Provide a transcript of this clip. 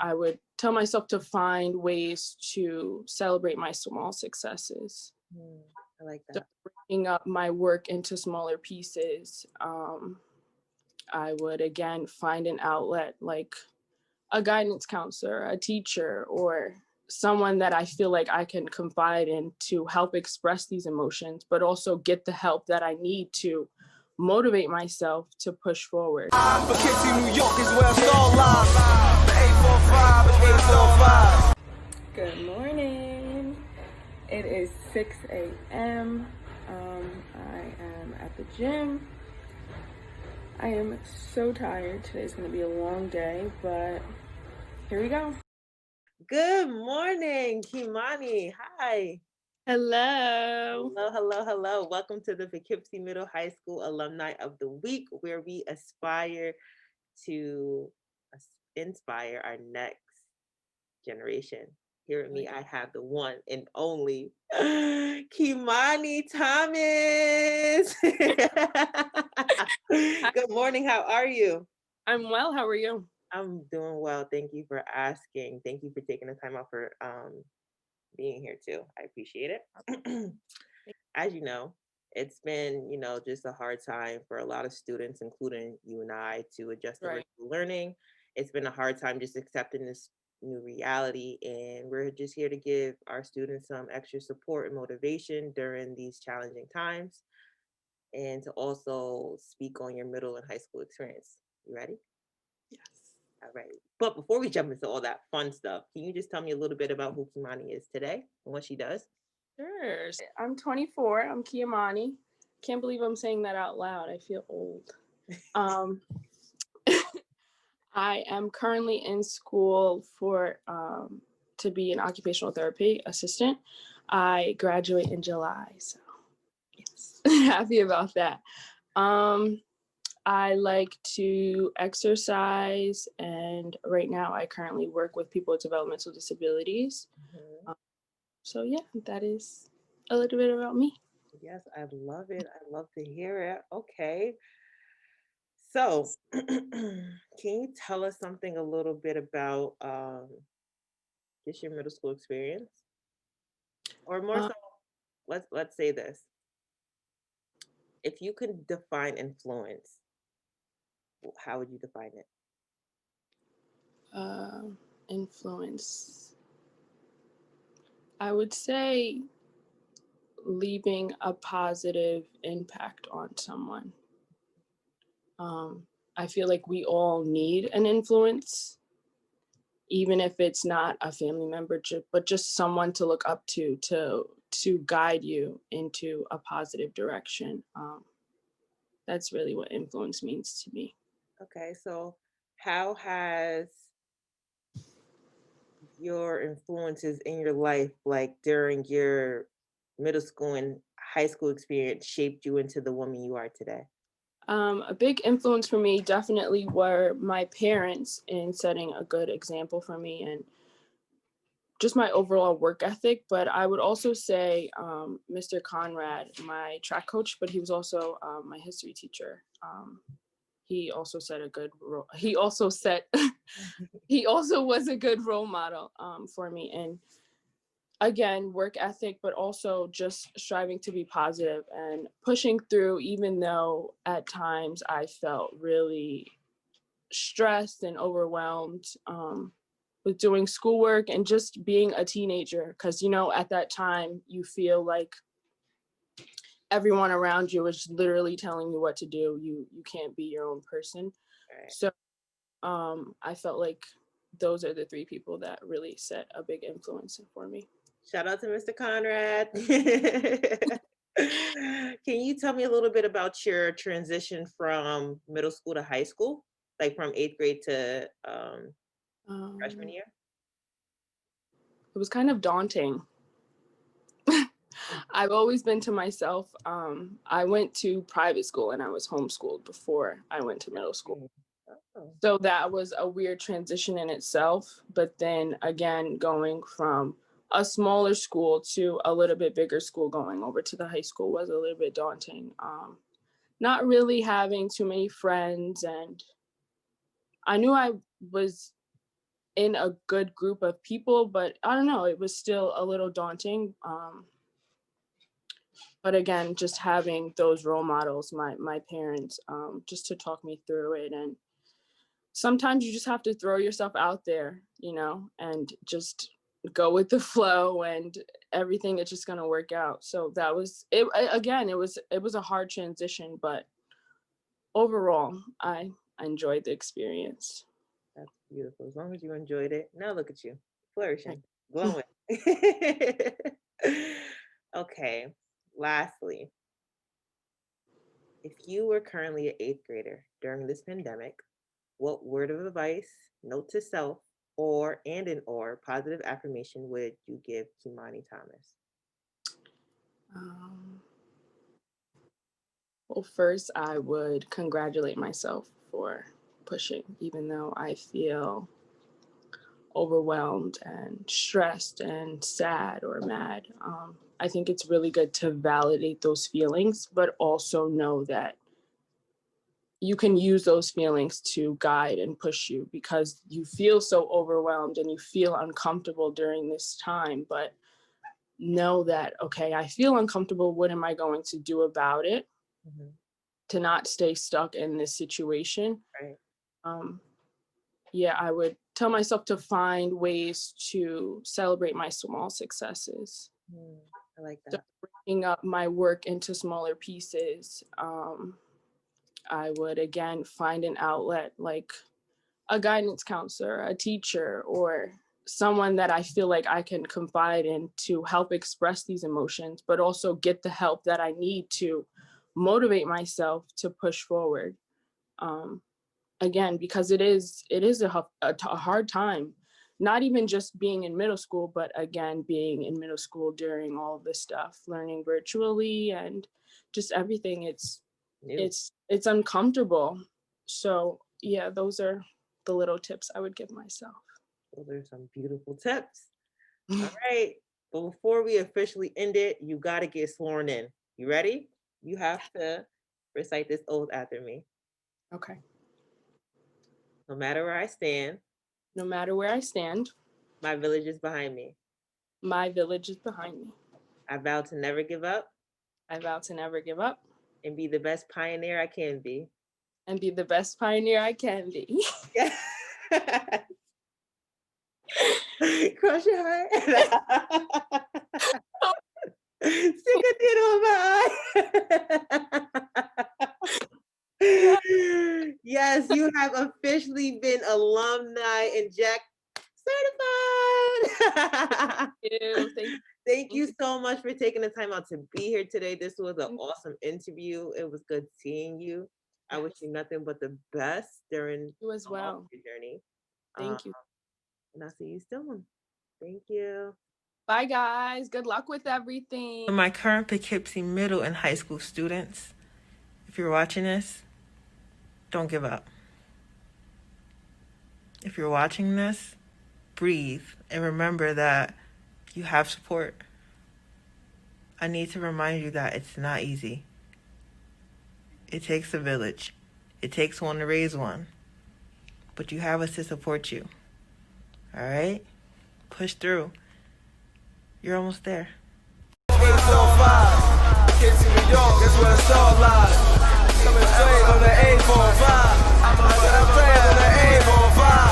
I would tell myself to find ways to celebrate my small successes. I like So that. breaking up my work into smaller pieces. I would, again, find an outlet like a guidance counselor, a teacher, or someone that I feel like I can confide in to help express these emotions, but also get the help that I need to motivate myself to push forward. Poughkeepsie, New York is where it's all live. The 845 and 845. Good morning. It is 6 a.m. I am at the gym. I am so tired. Today's going to be a long day, but here we go. Good morning, Kiamani. Hi. Hello. Hello. Welcome to the Poughkeepsie Middle High School Alumni of the Week, where we aspire to inspire our next generation. Here with me, I have the one and only Kiamani Thomas. Good morning. How are you? I'm well. How are you? I'm doing well. Thank you for asking. Thank you for taking the time out for being here too. I appreciate it. As you know, it's been, just a hard time for a lot of students, including you and I, to adjust to Right. virtual learning. It's been a hard time just accepting this new reality, and we're just here to give our students some extra support and motivation during these challenging times, and to also speak on your middle and high school experience. You ready? Yes. All right. But before we jump into all that fun stuff, can you just tell me a little bit about who Kiamani is today and what she does? Sure. I'm 24. I'm Kiamani. Can't believe I'm saying that out loud. I feel old. I am currently in school for to be an occupational therapy assistant. I graduate in July, so yes, happy about that. I like to exercise, and right now I currently work with people with developmental disabilities. So yeah, that is a little bit about me. Yes, I love it. I love to hear it. Okay. So, can you tell us something a little bit about just your middle school experience? Or more so, let's say this. If you could define influence, how would you define it? Influence. I would say leaving a positive impact on someone. I feel like we all need an influence, even if it's not a family member, but just someone to look up to guide you into a positive direction. That's really what influence means to me. Okay, so how has your influences in your life, like during your middle school and high school experience, shaped you into the woman you are today? A big influence for me definitely were my parents in setting a good example for me and just my overall work ethic. But I would also say Mr. Conrad, my track coach, but he was also my history teacher. He also set a good he also was a good role model for me. And again, work ethic, but also just striving to be positive and pushing through, even though at times I felt really stressed and overwhelmed with doing schoolwork and just being a teenager. Because, at that time, you feel like everyone around you is literally telling you what to do. You can't be your own person. Right. So I felt like those are the three people that really set a big influence for me. Shout out to Mr. Conrad. Can you tell me a little bit about your transition from middle school to high school, like from 8th grade to freshman year? It was kind of daunting. I've always been to myself. I went to private school and I was homeschooled before I went to middle school. Oh. So that was a weird transition in itself. But then again, going from a smaller school to a little bit bigger school, going over to the high school was a little bit daunting. Not really having too many friends, and I knew I was in a good group of people, but I don't know, it was still a little daunting. But again, just having those role models, my parents, just to talk me through it. And sometimes you just have to throw yourself out there, and just go with the flow, and everything is just going to work out. So that was it. Again, it was a hard transition, but overall, I enjoyed the experience. That's beautiful. As long as you enjoyed it. Now look at you, flourishing, glowing. Okay. Lastly, if you were currently an 8th grader during this pandemic, what word of advice, note to self, or positive affirmation would you give Kiamani Thomas? Well, first, I would congratulate myself for pushing, even though I feel overwhelmed and stressed and sad or mad. I think it's really good to validate those feelings, but also know that you can use those feelings to guide and push you, because you feel so overwhelmed and you feel uncomfortable during this time. But know that, okay, I feel uncomfortable. What am I going to do about it? Mm-hmm. To not stay stuck in this situation. Right. I would tell myself to find ways to celebrate my small successes. I like that. So breaking up my work into smaller pieces. I would, again, find an outlet like a guidance counselor, a teacher, or someone that I feel like I can confide in to help express these emotions, but also get the help that I need to motivate myself to push forward. Again, because it is a hard time, not even just being in middle school, but again, being in middle school during all of this stuff, learning virtually and just everything. It's uncomfortable. So yeah, those are the little tips I would give myself. Those are some beautiful tips. All right. But before we officially end it, you got to get sworn in. You ready? You have to recite this oath after me. Okay. No matter where I stand. No matter where I stand. My village is behind me. My village is behind me. I vow to never give up. I vow to never give up. And be the best pioneer I can be. And be the best pioneer I can be. Yeah. Cross your heart. Stick a needle in my eye. Yes, you have officially been alumni and Jack certified. Thank you so much for taking the time out to be here today. This was an awesome interview. It was good seeing you. I wish you nothing but the best during you as well. Your journey. Thank you. And I'll see you soon. Thank you. Bye, guys. Good luck with everything. For my current Poughkeepsie middle and high school students, if you're watching this, don't give up. If you're watching this, breathe and remember that you have support. I need to remind you that it's not easy. It takes a village. It takes one to raise one. But you have us to support you. All right? Push through. You're almost there. 805, Poughkeepsie, New York, that's where it's all live. Coming straight on the 845. I'm playing on the 845.